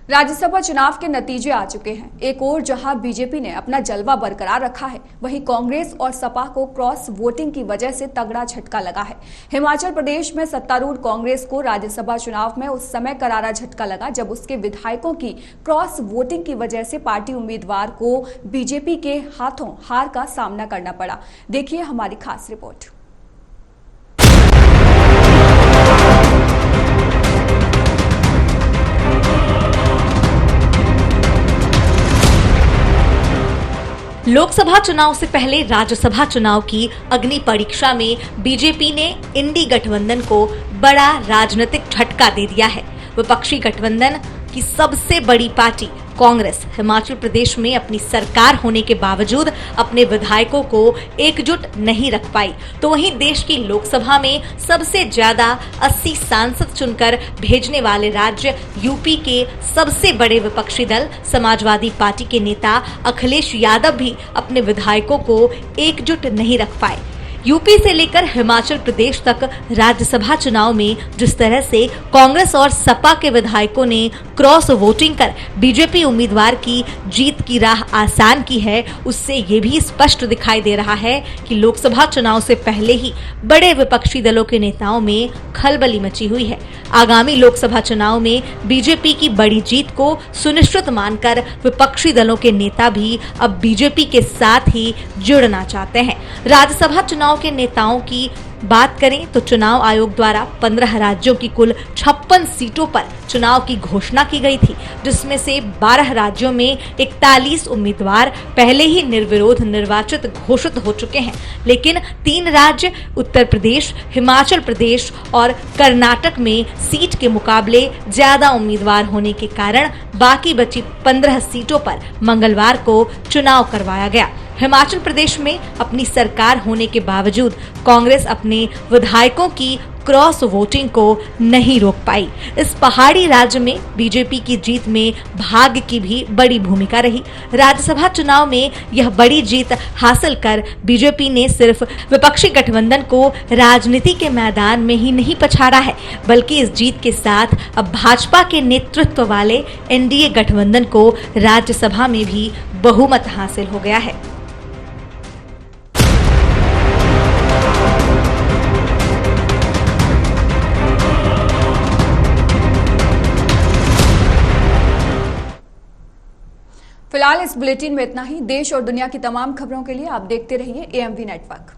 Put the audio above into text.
राज्यसभा चुनाव के नतीजे आ चुके हैं। एक ओर जहां बीजेपी ने अपना जलवा बरकरार रखा है, वहीं कांग्रेस और सपा को क्रॉस वोटिंग की वजह से तगड़ा झटका लगा है। हिमाचल प्रदेश में सत्तारूढ़ कांग्रेस को राज्यसभा चुनाव में उस समय करारा झटका लगा जब उसके विधायकों की क्रॉस वोटिंग की वजह से पार्टी उम्मीदवार को बीजेपी के हाथों हार का सामना करना पड़ा। देखिए हमारी खास रिपोर्ट। लोकसभा चुनाव से पहले राज्यसभा चुनाव की अग्नि परीक्षा में बीजेपी ने इंडी गठबंधन को बड़ा राजनीतिक झटका दे दिया है। विपक्षी गठबंधन की सबसे बड़ी पार्टी कांग्रेस हिमाचल प्रदेश में अपनी सरकार होने के बावजूद अपने विधायकों को एकजुट नहीं रख पाई, तो वहीं देश की लोकसभा में सबसे ज्यादा 80 सांसद चुनकर भेजने वाले राज्य यूपी के सबसे बड़े विपक्षी दल समाजवादी पार्टी के नेता अखिलेश यादव भी अपने विधायकों को एकजुट नहीं रख पाए। यूपी से लेकर हिमाचल प्रदेश तक राज्यसभा चुनाव में जिस तरह से कांग्रेस और सपा के विधायकों ने क्रॉस वोटिंग कर बीजेपी उम्मीदवार की जीत की राह आसान की है, उससे ये भी स्पष्ट दिखाई दे रहा है कि लोकसभा चुनाव से पहले ही बड़े विपक्षी दलों के नेताओं में खलबली मची हुई है। आगामी लोकसभा चुनाव में बीजेपी की बड़ी जीत को सुनिश्चित मानकर विपक्षी दलों के नेता भी अब बीजेपी के साथ ही जुड़ना चाहते हैं। राज्यसभा चुनाव के नेताओं की बात करें तो चुनाव आयोग द्वारा 15 राज्यों की कुल 56 सीटों पर चुनाव की घोषणा की गई थी, जिसमें से 12 राज्यों में 41 उम्मीदवार पहले ही निर्विरोध निर्वाचित घोषित हो चुके हैं, लेकिन 3 राज्य उत्तर प्रदेश, हिमाचल प्रदेश और कर्नाटक में सीट के मुकाबले ज्यादा उम्मीदवार होने के कारण बाकी बची 15 सीटों पर मंगलवार को चुनाव करवाया गया। हिमाचल प्रदेश में अपनी सरकार होने के बावजूद कांग्रेस अपने विधायकों की क्रॉस वोटिंग को नहीं रोक पाई। इस पहाड़ी राज्य में बीजेपी की जीत में भाग्य की भी बड़ी भूमिका रही। राज्यसभा चुनाव में यह बड़ी जीत हासिल कर बीजेपी ने सिर्फ विपक्षी गठबंधन को राजनीति के मैदान में ही नहीं पछाड़ा है, बल्कि इस जीत के साथ अब भाजपा के नेतृत्व वाले एनडीए गठबंधन को राज्यसभा में भी बहुमत हासिल हो गया है। फिलहाल इस बुलेटिन में इतना ही। देश और दुनिया की तमाम खबरों के लिए आप देखते रहिए एएमवी नेटवर्क।